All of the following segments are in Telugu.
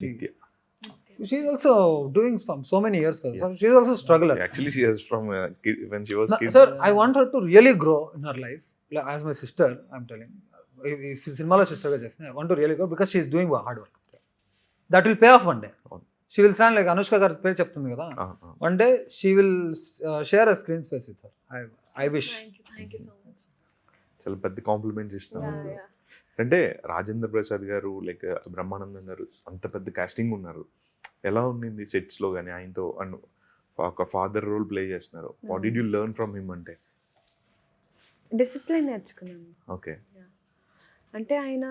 Nitya. She's also doing so many years. So she's also struggler. Actually, she is from when she was kid. Sir, I want her to really grow in her life. Like, as my sister, I'm telling. If cinema sister ga chestuna, I want to really grow because she is doing hard work. That will pay off one day. She will stand like Anushka గారి పేరు చెప్తుంది కదా. One day she will share a screen space with her. I wish. Thank you so much. చాలా పెద్ద కాంప్లిమెంట్స్ ఇస్తున్నాను. అంటే రాజేంద్ర ప్రసాద్ గారు లైక్ బ్రహ్మానందం గారు అంత పెద్ద కాస్టింగ్ ఉన్నారు. ఎలా ఉండింది సెట్స్ లో కానీ ఆయనతో ఒక ఫాదర్ రోల్ ప్లే చేస్తున్నారు. What did you learn from him అంటే? డిసిప్లిన్ నేర్చుకున్నాను. ఓకే. అంటే ఆయన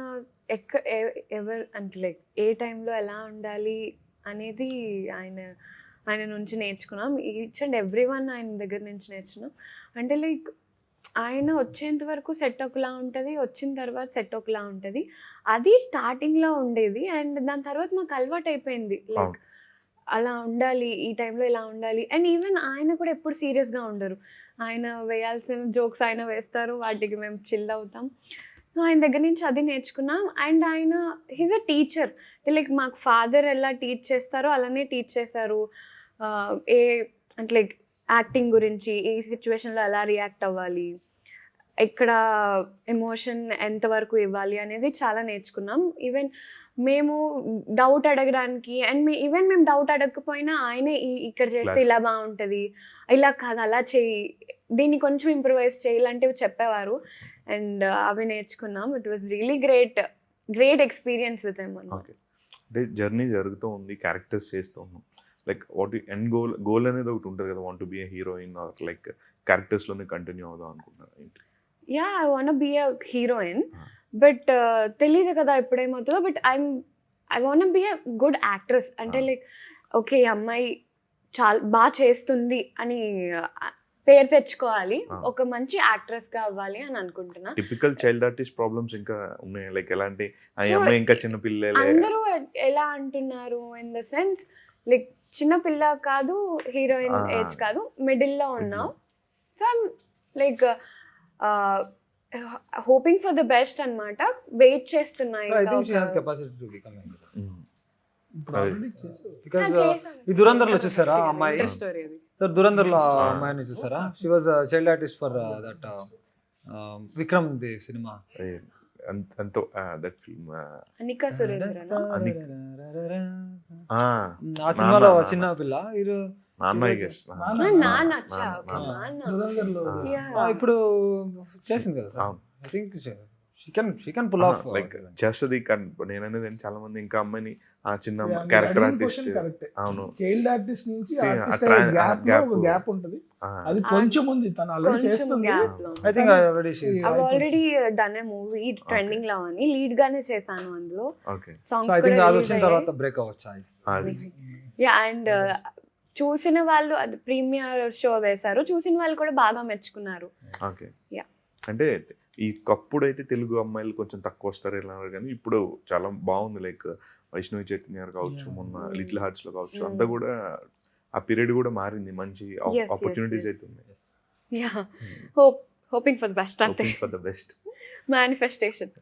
ఎవరు అంటే లైక్ ఏ టైంలో ఎలా ఉండాలి అనేది ఆయన నుంచి నేర్చుకున్నాం. ఈచ్ అండ్ ఎవ్రీ వన్ ఆయన దగ్గర నుంచి నేర్చుకున్నాం. అంటే లైక్ ఆయన వచ్చేంత వరకు సెట్ ఒకలా ఉంటుంది, వచ్చిన తర్వాత సెట్ ఒకలా ఉంటుంది. అది స్టార్టింగ్లో ఉండేది అండ్ దాని తర్వాత మాకు అలవాటు అయిపోయింది. లైక్ అలా ఉండాలి, ఈ టైంలో ఇలా ఉండాలి. అండ్ ఈవెన్ ఆయన కూడా ఎప్పుడు సీరియస్గా ఉండరు. ఆయన వేయాల్సిన జోక్స్ ఆయన వేస్తారు, వాటికి మేము చిల్ అవుతాం. సో ఆయన దగ్గర నుంచి అది నేర్చుకున్నాం. అండ్ ఆయన హీజ్ అ టీచర్. లైక్ మాకు ఫాదర్ ఎలా టీచ్ చేస్తారో అలానే టీచ్ చేశారు. అంటే లైక్ యాక్టింగ్ గురించి, ఏ సిచ్యువేషన్లో ఎలా రియాక్ట్ అవ్వాలి, ఎక్కడ ఎమోషన్ ఎంతవరకు ఇవ్వాలి అనేది చాలా నేర్చుకున్నాం. ఈవెన్ మేము డౌట్ అడగడానికి అండ్ ఈవెన్ మేము డౌట్ అడగకపోయినా ఆయనే ఇక్కడ చేస్తే ఇలా బాగుంటుంది, ఇలా కాదు అలా చేయి, దీన్ని కొంచెం ఇంప్రూవైజ్ చేయి ఇలాంటివి చెప్పేవారు. అండ్ అవి నేర్చుకున్నాం. It was really great experience with him. అంటే జర్నీ జరుగుతూ ఉంది, క్యారెక్టర్స్ చేస్తూ ఉన్నాం. లైక్ వాట్ ఎండ్ గోల్ అనేది ఒకటి ఉంటుంది కదా, want to be a heroine or like క్యారెక్టర్స్లోనే కంటిన్యూ అవుదాం అనుకుంటున్నారు? Yeah, I want be a heroine, but తెలియదు కదా ఎప్పుడేమవుతుందో. But I want be a good actress. అంటే లైక్ ఓకే, ఈ అమ్మాయి చాలా బాగా చేస్తుంది అని పేరు తెచ్చుకోవాలి, ఒక మంచి యాక్ట్రెస్గా అవ్వాలి అని అనుకుంటున్నా. టిపికల్ చైల్డ్ ఆర్టిస్ట్ ప్రాబ్లమ్స్ ఇంకా ఉన్నాయి, లైక్ ఎలాంటి అమ్మాయి ఇంకా చిన్న పిల్లలే అందరూ ఎలా అంటున్నారు ఇన్ ద సెన్స్ లైక్ చిన్న పిల్ల కాదు, హీరోయిన్ ఏజ్ కాదు, మిడిల్లో ఉన్నావు. So I'm like hoping for the best అన్నమాట. వెయిట్ చేస్తున్నా. ఈ దురంధర్లో చూసారా అమ్మాయి? సార్ దురంధర్లో అమ్మాయిని చూసారా? She was child artist for that Vikram Dev సినిమా. అనికా సురేంద్ర. ఆ సినిమాలో చిన్న పిల్ల ఇప్పుడు చేసింది కదా sir. I think she can pull off like చేస్తుంది. నేను అనేది చాలా మంది ఇంకా అమ్మాయిని ఆ చిన్న క్యారెక్టర్ ఆర్టిస్ట్. అవును, చైల్డ్ ఆర్టిస్ట్ నుంచి గ్యాప్ ఉంటుంది. అది కొంచెం ఉంది, తను ఆల్రెడీ చేస్తుంది. I think already done a movie trending లో అని లీడ్ గానే చేశాను అందులో. ఓకే. సాంగ్స్ ఐ థింక్ అది వచ్చిన తర్వాత బ్రేక్ అవ్వచ్చా? యా, అండ్ చూసిన వాళ్ళు అది ప్రీమియర్ షో వేశారు, చూసిన వాళ్ళు కూడా బాగా మెచ్చుకున్నారు. ఓకే. యా, అంటే ఈ కప్పుడైతే తెలుగు అమ్మాయిలు కొంచెం తక్కువ వస్తారు ఇలా, కానీ ఇప్పుడు చాలా బాగుంది. లైక్ వైష్ణవి చైతన్య గారు కావచ్చు, మొన్న లిటిల్ హార్ట్స్ లో కావచ్చు, అంతా కూడా ఆ పీరియడ్ కూడా మారింది. మంచి ఆపర్చునిటీస్ అయితే ఉన్నాయి. Yeah, hoping for the best. For the best manifestation.